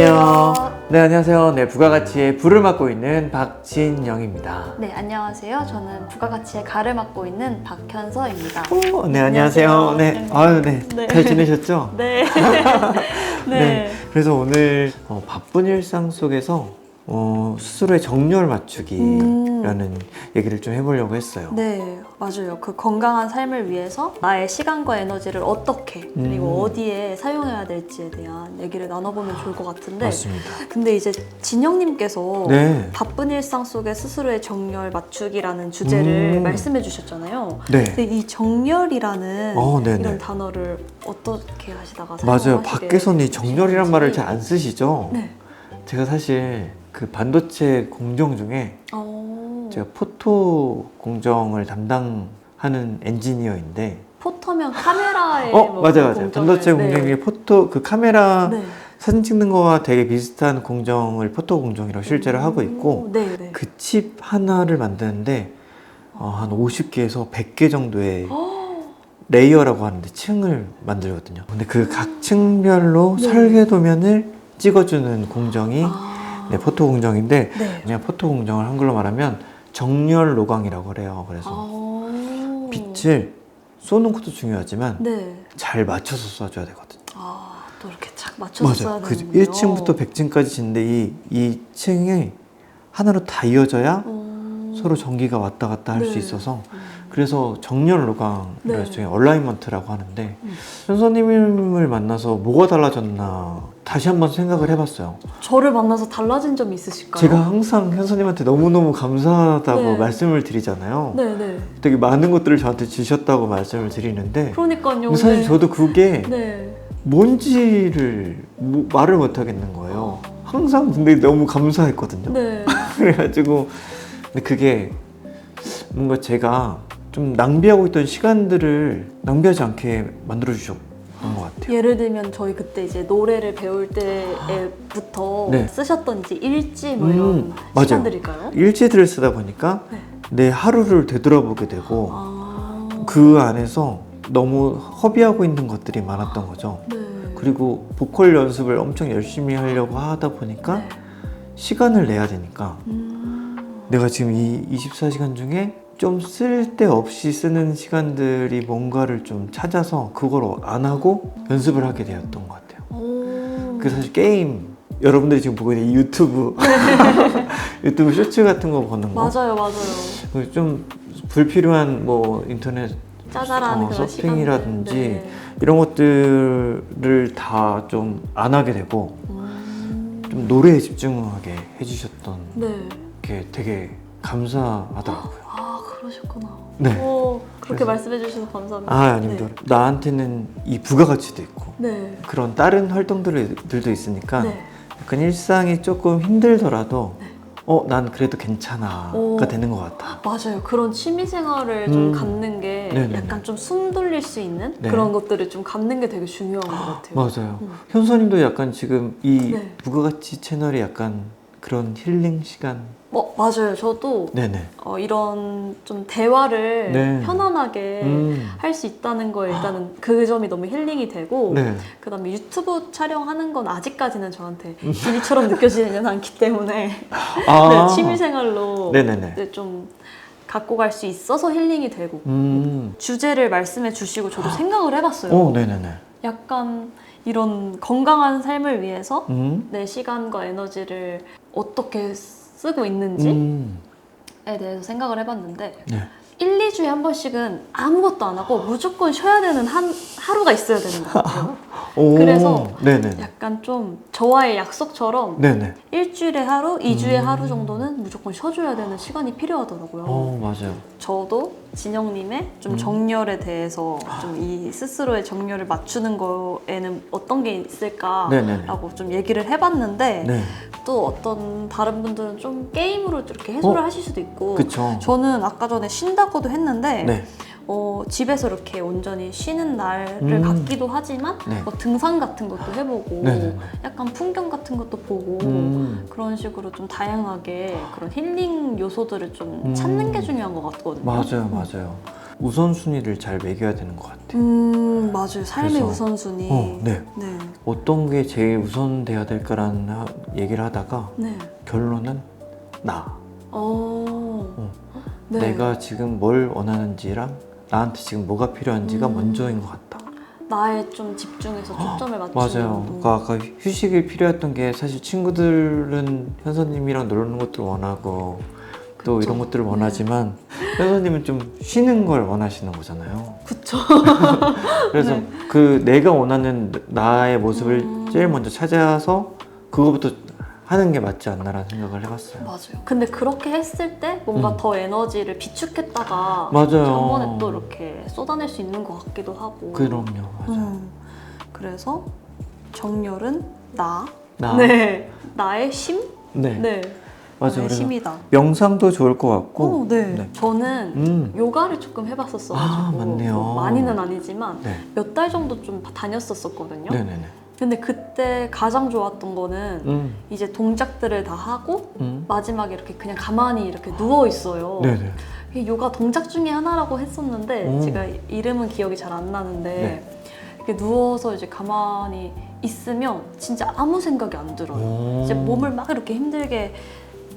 안녕하세요. 네, 안녕하세요. 네, 부가가치의 부를 맡고 있는 박진영입니다. 네, 안녕하세요. 저는 부가가치의 가를 맡고 있는 박현서입니다. 네, 안녕하세요. 네, 아유, 네, 네. 잘 지내셨죠? 네. 네. 그래서 오늘 바쁜 일상 속에서 스스로의 정렬 맞추기라는 얘기를 좀 해보려고 했어요. 네, 맞아요. 그 건강한 삶을 위해서 나의 시간과 에너지를 어떻게 그리고 어디에 사용해야 될지에 대한 얘기를 나눠보면 좋을 것 같은데, 맞습니다. 근데 이제 진영님께서 네. 바쁜 일상 속에 스스로의 정렬 맞추기라는 주제를 말씀해 주셨잖아요. 네. 근데 이 정렬이라는 네네. 이런 단어를 어떻게 하시다가 맞아요. 사용하시게 밖에서는 이 정렬이란 말을 되셨는지. 잘 안 쓰시죠? 네. 제가 사실 그 반도체 공정 중에 제가 포토 공정을 담당하는 엔지니어인데 포터면 카메라에 맞아요. 공정을- 반도체 공정의 포토 그 카메라 네. 사진 찍는 거와 되게 비슷한 공정을 포토 공정이라고 실제로 하고 있고 네, 네. 그 칩 하나를 만드는데 한 50개에서 100개 정도의 레이어라고 하는데 층을 만들거든요. 근데 그 각 층별로 네. 설계도면을 찍어주는 공정이 네, 포토 공정인데 네. 그냥 포토 공정을 한글로 말하면 정렬 로광이라고 그래요. 그래서 빛을 쏘는 것도 중요하지만 네. 잘 맞춰서 쏴줘야 되거든요. 또 이렇게 착 맞춰서 맞아요. 써야 그 되는군요. 1층부터 100층까지 짓는데 이 층이 하나로 다 이어져야 서로 전기가 왔다 갔다 할 수 네. 있어서 그래서 정렬 로광을 네. 저희 얼라이먼트라고 하는데 현서님을 만나서 뭐가 달라졌나 다시 한번 생각을 해봤어요. 저를 만나서 달라진 점이 있으실까요? 제가 항상 현서님한테 너무너무 감사하다고 네. 말씀을 드리잖아요. 네네. 되게 많은 것들을 저한테 주셨다고 말씀을 드리는데 그러니까요. 근데 사실 네. 저도 그게 네. 뭔지를 말을 못 하겠는 거예요. 항상 근데 너무 감사했거든요. 네. 그래가지고 근데 그게 뭔가 제가 좀 낭비하고 있던 시간들을 낭비하지 않게 만들어 주셨던 것 같아요. 예를 들면 저희 그때 이제 노래를 배울 때부터 네. 쓰셨던 이제 일지 뭐 이런 맞아요. 시간들일까요? 일지들을 쓰다 보니까 네. 내 하루를 되돌아보게 되고 아. 그 안에서 너무 허비하고 있는 것들이 많았던 거죠. 네. 그리고 보컬 연습을 엄청 열심히 하려고 하다 보니까 네. 시간을 내야 되니까 내가 지금 이 24시간 중에 좀 쓸데없이 쓰는 시간들이 뭔가를 좀 찾아서 그걸 안 하고 연습을 하게 되었던 것 같아요. 그 사실 게임 여러분들이 지금 보고 있는 이 유튜브 유튜브 쇼츠 같은 거 보는 거 맞아요, 맞아요. 좀 불필요한 뭐 인터넷 짜잘한 그런 서핑이라든지 시간들. 네. 이런 것들을 다 좀 안 하게 되고 좀 노래에 집중하게 해주셨던 네. 게 되게 감사하더라고요. 그러셨구나. 네. 그렇게 그래서- 말씀해 주셔서 감사합니다. 아닙니다. 나한테는 이 부가가치도 있고 네. 그런 다른 활동들도 있으니까 네. 약간 일상이 조금 힘들더라도 난 그래도 괜찮아가 되는 것 같아. 맞아요. 그런 취미 생활을 좀 갖는 게 네네네. 약간 좀 숨 돌릴 수 있는 네. 그런 것들을 좀 갖는 게 되게 중요한 것 같아요. 맞아요. 현서님도 약간 지금 이 네. 부가가치 채널이 약간 그런 힐링 시간. 맞아요. 저도 네네. 이런 좀 대화를 네. 편안하게 할 수 있다는 거에 일단은 그 점이 너무 힐링이 되고 네. 그다음에 유튜브 촬영하는 건 아직까지는 저한테 일처럼 느껴지지는 않기 때문에 네, 취미생활로 네네네. 네, 좀 갖고 갈 수 있어서 힐링이 되고 음. 주제를 말씀해 주시고 저도 생각을 해봤어요. 네네네. 약간 이런 건강한 삶을 위해서 음. 내 시간과 에너지를 어떻게 쓰고 있는지에 대해서 생각을 해봤는데 네. 1, 2주에 한 번씩은 아무것도 안 하고 무조건 쉬어야 되는 하루가 있어야 되는 것 같아요. 그래서 네네. 약간 좀 저와의 약속처럼 네네. 일주일에 하루, 2주에 하루 정도는 무조건 쉬어줘야 되는 시간이 필요하더라고요. 맞아요. 저도 진영님의 좀 정렬에 대해서 좀 이 스스로의 정렬을 맞추는 거에는 어떤 게 있을까라고 네네네. 좀 얘기를 해봤는데 네. 또 어떤 다른 분들은 좀 게임으로 이렇게 해소를 하실 수도 있고 그쵸. 저는 아까 전에 쉰다고도 했는데 네. 집에서 이렇게 온전히 쉬는 날을 갖기도 하지만 네. 뭐 등산 같은 것도 해보고 네네네. 약간 풍경 같은 것도 보고 그런 식으로 좀 다양하게 그런 힐링 요소들을 좀 찾는 게 중요한 것 같거든요. 맞아요. 맞아요. 우선순위를 잘 매겨야 되는 것 같아요. 맞아요. 삶의 그래서- 우선순위. 네. 네. 어떤 게 제일 우선돼야 될까라는 얘기를 하다가 네. 결론은 나. 네. 내가 지금 뭘 원하는지랑 나한테 지금 뭐가 필요한지가 먼저인 것 같다. 나에 좀 집중해서 초점을 맞추는. 맞아요. 그러니까 아까 휴식이 필요했던 게 사실 친구들은 현서님이랑 노는 것도 원하고 또 그쵸. 이런 것들을 원하지만 현서님은 좀 쉬는 걸 원하시는 거잖아요. 그쵸. 그래서 네. 그 내가 원하는 나의 모습을 제일 먼저 찾아서 그거부터 하는 게 맞지 않나라는 생각을 해봤어요. 맞아요. 근데 그렇게 했을 때 뭔가 더 에너지를 비축했다가 맞아요. 한 번에 또 이렇게 쏟아낼 수 있는 것 같기도 하고. 그럼요, 맞아요. 그래서 정렬은 나. 나. 네. 나의 심? 네. 네. 맞아요. 나의 그래서 심이다. 명상도 좋을 것 같고. 네. 네. 저는 요가를 조금 해봤었어가지고 아, 맞네요. 뭐 많이는 아니지만 네. 몇 달 정도 좀 다녔었거든요. 네네네. 근데 그때 가장 좋았던 거는 이제 동작들을 다 하고 마지막에 이렇게 그냥 가만히 이렇게 누워 있어요. 네네. 이게 요가 동작 중에 하나라고 했었는데 제가 이름은 기억이 잘 안 나는데 네. 이렇게 누워서 이제 가만히 있으면 진짜 아무 생각이 안 들어요. 이제 몸을 막 이렇게 힘들게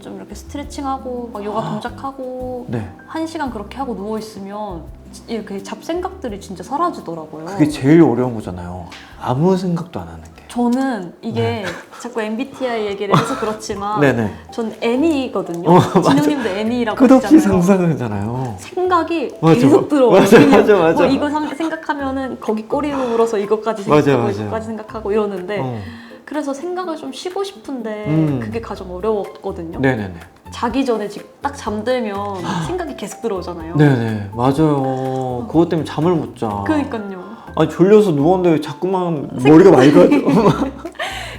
좀 이렇게 스트레칭하고 막 요가 동작하고 네. 1시간 그렇게 하고 누워 있으면 이렇게 잡생각들이 진짜 사라지더라고요. 그게 제일 어려운 거잖아요. 아무 생각도 안 하는 게. 저는 이게 자꾸 MBTI 얘기를 해서 그렇지만 네네. 전 N이거든요. 맞아. 진영님도 N이라고 끝없이 하시잖아요. 상상하잖아요. 생각이 맞아. 계속 들어와요. 맞아, 그냥 맞아, 맞아. 뭐 이거 생각하면은 거기 꼬리로 물어서 이것까지 맞아, 생각하고 맞아. 이것까지 생각하고 이러는데 그래서 생각을 좀 쉬고 싶은데 그게 가장 어려웠거든요. 네네네. 자기 전에 딱 잠들면 생각이 계속 들어오잖아요. 네네. 맞아요. 그것 때문에 잠을 못 자. 그러니까요. 아니, 졸려서 누웠는데 자꾸만 머리가 맑아져.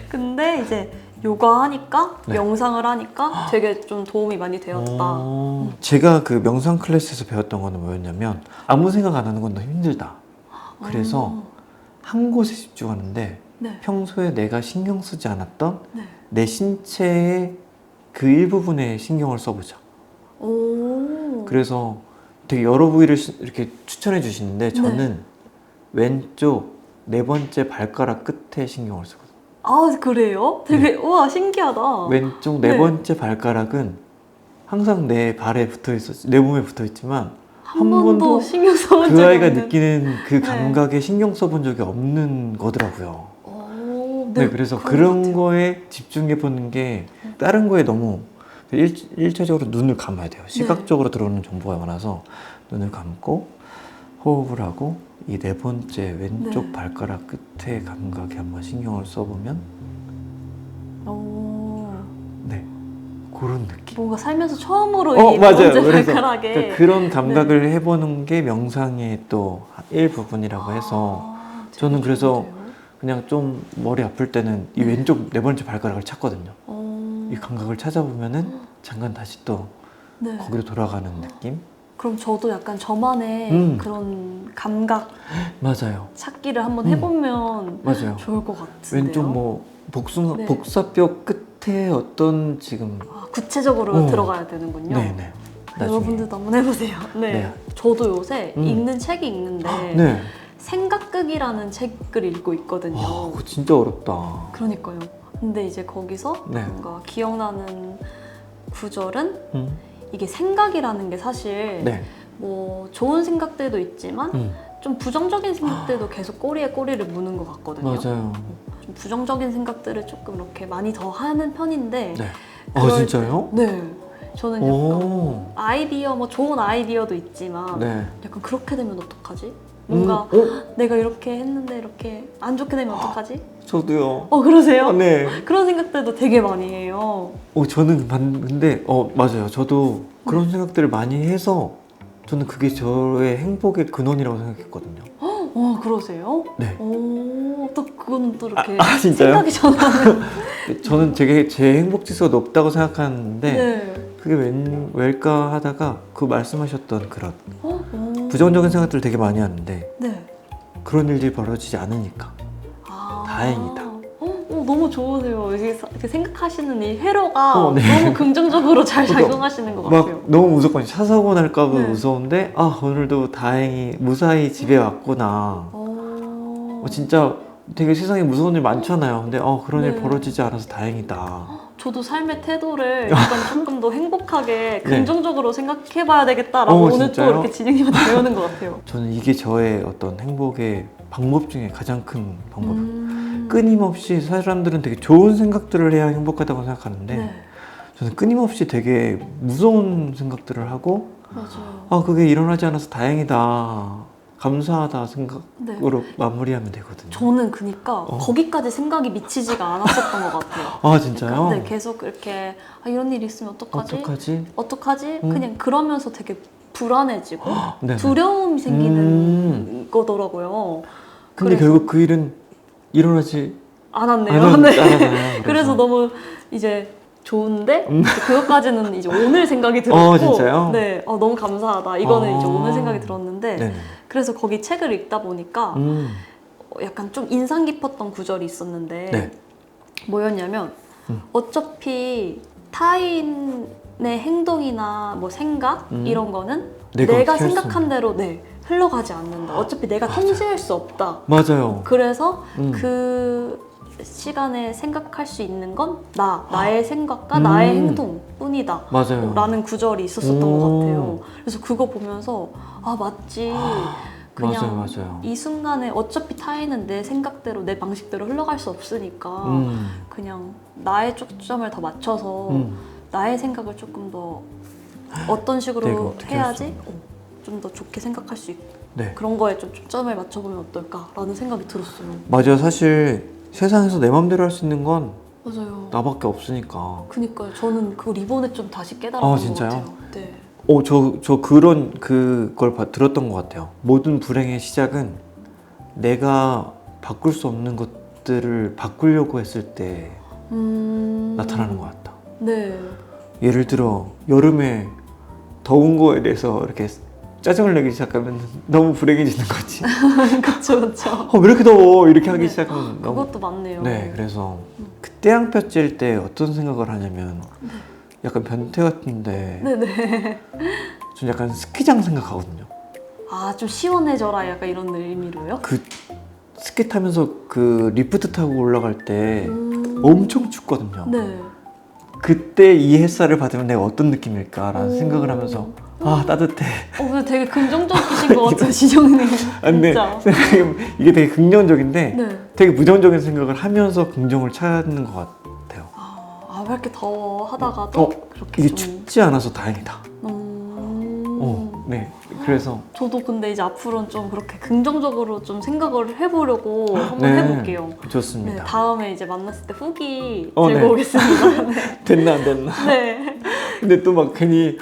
근데 이제 요가 하니까 네. 명상을 하니까 되게 좀 도움이 많이 되었다. 제가 그 명상 클래스에서 배웠던 거는 뭐였냐면 아무 생각 안 하는 건 너무 힘들다. 그래서 한 곳에 집중하는데 네. 평소에 내가 신경 쓰지 않았던 네. 내 신체의 그 일부분에 신경을 써보자. 오. 그래서 되게 여러 부위를 이렇게 추천해 주시는데 저는 왼쪽 4번째 발가락 끝에 신경을 쓰거든요. 아, 그래요? 되게 우와 신기하다. 왼쪽 네. 4번째 발가락은 항상 내 발에 붙어 있었지, 내 몸에 붙어 있지만 한 번도 신경 써본 그 적이 아이가 없는. 느끼는 그 네. 감각에 신경 써본 적이 없는 거더라고요. 오, 네, 그래서 그런 것 그런 같아요. 거에 집중해 보는 게 다른 거에 너무 일차적으로 눈을 감아야 돼요. 시각적으로 들어오는 정보가 많아서 눈을 감고 호흡을 하고 이 4번째 왼쪽 네. 발가락 끝에 감각에 한번 신경을 써보면 오, 네, 그런 느낌. 뭔가 살면서 처음으로 이 맞아요. 번째 그래서 발가락에 그러니까 그런 감각을 해보는 게 명상의 또 일부분이라고 해서 아, 되게 저는 그래서 좋은데요? 그냥 좀 머리 아플 때는 이 왼쪽 4번째 발가락을 찾거든요. 오, 이 감각을 찾아보면은 잠깐 다시 또 네. 거기로 돌아가는 느낌? 그럼 저도 약간 저만의 그런 감각 맞아요. 찾기를 한번 해보면 맞아요. 좋을 것 같은데요. 왼쪽 뭐 네. 복사뼈 끝에 어떤 지금 아, 구체적으로 들어가야 되는군요. 네네. 여러분들도 한번 해보세요. 네. 네. 저도 요새 읽는 책이 있는데 네. 생각극이라는 책을 읽고 있거든요. 와, 그거 진짜 어렵다. 그러니까요. 근데 이제 거기서 네. 뭔가 기억나는 구절은 음. 이게 생각이라는 게 사실 네. 뭐 좋은 생각들도 있지만 좀 부정적인 생각들도 계속 꼬리에 꼬리를 무는 것 같거든요. 맞아요. 좀 부정적인 생각들을 조금 이렇게 많이 더 하는 편인데 네. 그럴 진짜요? 네. 저는 오. 약간 아이디어, 뭐 좋은 아이디어도 있지만 네. 약간 그렇게 되면 어떡하지? 뭔가 내가 이렇게 했는데 이렇게 안 좋게 되면 어떡하지? 저도요. 그러세요? 네. 그런 생각들도 되게 많이 해요. 저는 근데 맞아요. 저도 그런 생각들을 많이 해서 저는 그게 저의 행복의 근원이라고 생각했거든요. 그러세요? 네. 또 그건 또 이렇게 진짜요? 생각이 전하는. 저는 되게 제 행복 지수가 높다고 생각하는데 네. 그게 왜일까 하다가 그 말씀하셨던 그런 오. 부정적인 생각들을 되게 많이 하는데 네. 그런 일들이 벌어지지 않으니까 아. 다행이다. 너무 좋으세요. 이렇게 생각하시는 이 회로가 네. 너무 긍정적으로 잘 그러니까 작용하시는 것 막 같아요. 너무 무섭거든요. 차 사고 날까봐 네. 무서운데 오늘도 다행히 무사히 집에 왔구나. 진짜 되게 세상에 무서운 일 많잖아요. 근데 그런 일 네. 벌어지지 않아서 다행이다. 저도 삶의 태도를 약간 조금 더 행복하게 네. 긍정적으로 생각해봐야 되겠다라고 오늘 진짜요? 또 이렇게 진행님한테 배우는 것 같아요. 저는 이게 저의 어떤 행복의 방법 중에 가장 큰 방법이에요. 음. 끊임없이 사람들은 되게 좋은 생각들을 해야 행복하다고 생각하는데 네, 저는 끊임없이 되게 무서운 생각들을 하고 맞아요. 그게 일어나지 않아서 다행이다. 감사하다 네. 생각으로 마무리하면 되거든요. 저는 그니까 거기까지 생각이 미치지가 않았었던 것 같아요. 진짜요? 네, 계속 이렇게 이런 일이 있으면 어떡하지? 어떡하지? 그냥 그러면서 되게 불안해지고 네네. 두려움이 생기는 거더라고요. 근데 그래서 결국 그 일은 일어나지 않았네요. 않았- 네. 않았나요? 그래서 너무 이제 좋은데 그것까지는 이제 오늘 생각이 들었고 진짜요? 네, 너무 감사하다. 이거는 이제 오늘 생각이 들었는데 네네. 그래서 거기 책을 읽다 보니까 약간 좀 인상 깊었던 구절이 있었는데 네. 뭐였냐면 어차피 타인의 행동이나 뭐 생각 이런 거는 내가 내가 어떻게 할 생각한 대로 흘러가지 않는다. 어차피 내가 통제할 수 없다. 맞아요. 그래서 그 시간에 생각할 수 있는 건 나의 생각과 나의 행동뿐이다. 맞아요. 라는 구절이 있었었던 것 같아요. 그래서 그거 보면서 맞지. 그냥 맞아요. 이 순간에 어차피 타인은 내 생각대로 내 방식대로 흘러갈 수 없으니까 그냥 나의 초점을 더 맞춰서 나의 생각을 조금 더 어떤 내가 식으로 어떻게 할 해야지 좀 더 좋게 생각할 수 있고 네. 그런 거에 좀 초점을 맞춰보면 어떨까라는 생각이 들었어요. 맞아요. 사실 세상에서 내 맘대로 할 수 있는 건 맞아요. 나밖에 없으니까. 그니까요. 저는 그 이번에 좀 다시 깨달았던 진짜요? 것 같아요. 네. 저 그걸 들었던 것 같아요. 모든 불행의 시작은 내가 바꿀 수 없는 것들을 바꾸려고 했을 때 나타나는 것 같다. 네. 예를 들어 여름에 더운 거에 대해서 이렇게 짜증을 내기 시작하면 너무 불행해지는 거지. 그쵸. 왜 이렇게 더워? 이렇게 하기 네. 시작하면 너무. 그것도 맞네요. 네, 그래서 그때 양볕 찔 때 어떤 생각을 하냐면 약간 변태 같은데 네네. 전 약간 스키장 생각하거든요. 좀 시원해져라 약간 이런 의미로요? 그 스키 타면서 그 리프트 타고 올라갈 때 엄청 춥거든요. 네. 그때 이 햇살을 받으면 내가 어떤 느낌일까라는 생각을 하면서 따뜻해. 근데 되게 긍정적이신 것 같아요, 지정님. 근데 진짜. 생각해보면 이게 되게 긍정적인데 네. 되게 부정적인 생각을 하면서 긍정을 찾는 것 같아요. 왜 이렇게 더워 하다가도 그렇게 이게 좀. 춥지 않아서 다행이다. 네. 그래서 저도 근데 이제 앞으로는 좀 그렇게 긍정적으로 좀 생각을 해보려고 한번 네, 해볼게요. 좋습니다. 네, 다음에 이제 만났을 때 후기 네. 들고 오겠습니다. 네. 됐나 안 됐나? 네. 근데 또 막 괜히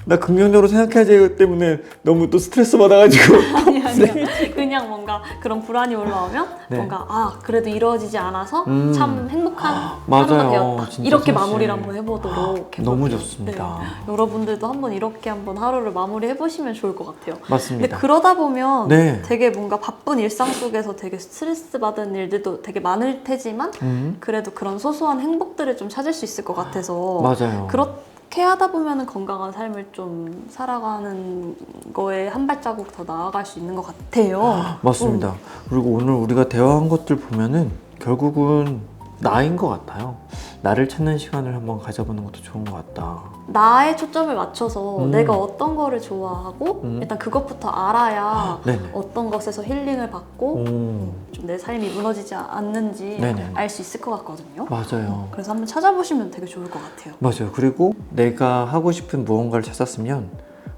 나 긍정적으로 생각해야지 때문에 너무 또 스트레스 받아가지고 아니요. 그냥 뭔가 그런 불안이 올라오면 네. 뭔가 그래도 이루어지지 않아서 참 행복한 맞아요. 하루가 되었다. 진짜 이렇게 사실. 마무리를 한번 해보도록 해볼게요. 너무 좋습니다. 네. 여러분들도 한번 이렇게 한번 하루를 마무리해보시면 좋을 것 같아요. 근데 맞습니다. 그러다 보면 네. 되게 뭔가 바쁜 일상 속에서 되게 스트레스 받은 일들도 되게 많을 테지만 그래도 그런 소소한 행복들을 좀 찾을 수 있을 것 같아서 맞아요. 그렇게 하다 보면 건강한 삶을 좀 살아가는 거에 한 발자국 더 나아갈 수 있는 것 같아요. 맞습니다. 그리고 오늘 우리가 대화한 것들 보면은 결국은 나인 것 같아요. 나를 찾는 시간을 한번 가져보는 것도 좋은 것 같다. 나의 초점을 맞춰서 내가 어떤 거를 좋아하고 일단 그것부터 알아야 네네. 어떤 것에서 힐링을 받고 좀 내 삶이 무너지지 않는지 네네. 알 수 있을 것 같거든요. 맞아요. 그래서 한번 찾아보시면 되게 좋을 것 같아요. 맞아요. 그리고 내가 하고 싶은 무언가를 찾았으면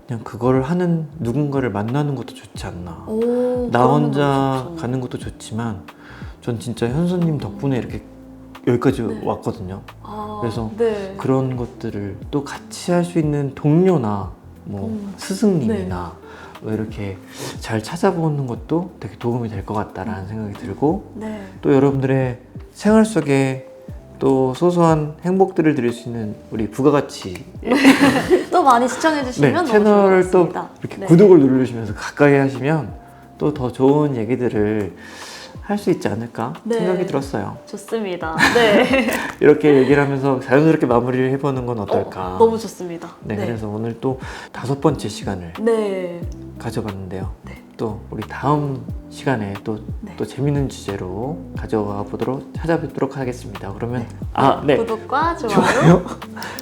그냥 그걸 하는 누군가를 만나는 것도 좋지 않나. 나 혼자 가는 것도 좋지만 전 진짜 현수님 덕분에 이렇게 여기까지 왔거든요. 그래서 네. 그런 것들을 또 같이 할 수 있는 동료나 뭐 스승님이나 뭐 이렇게 잘 찾아보는 것도 되게 도움이 될 것 같다라는 생각이 들고 네. 또 여러분들의 생활 속에 또 소소한 행복들을 드릴 수 있는 우리 부가가치 또 많이 시청해주시면 너무 채널을 좋을 또 것 같습니다. 이렇게 네. 구독을 누르시면서 가까이 하시면 또 더 좋은 얘기들을 할 수 있지 않을까 네. 생각이 들었어요. 좋습니다. 네. 이렇게 얘기를 하면서 자연스럽게 마무리를 해보는 건 어떨까. 너무 좋습니다. 네, 그래서 오늘 또 5번째 시간을 네. 가져봤는데요. 네. 또 우리 다음 시간에 또 재밌는 주제로 가져가 보도록 찾아뵙도록 하겠습니다. 그러면 구독과 좋아요, 좋아요,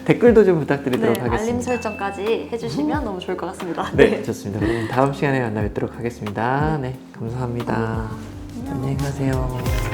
댓글도 좀 부탁드리도록 하겠습니다. 알림 설정까지 해주시면 너무 좋을 것 같습니다. 네, 좋습니다. 그럼 다음 시간에 만나 뵙도록 하겠습니다. 네, 감사합니다. 안녕히 가세요.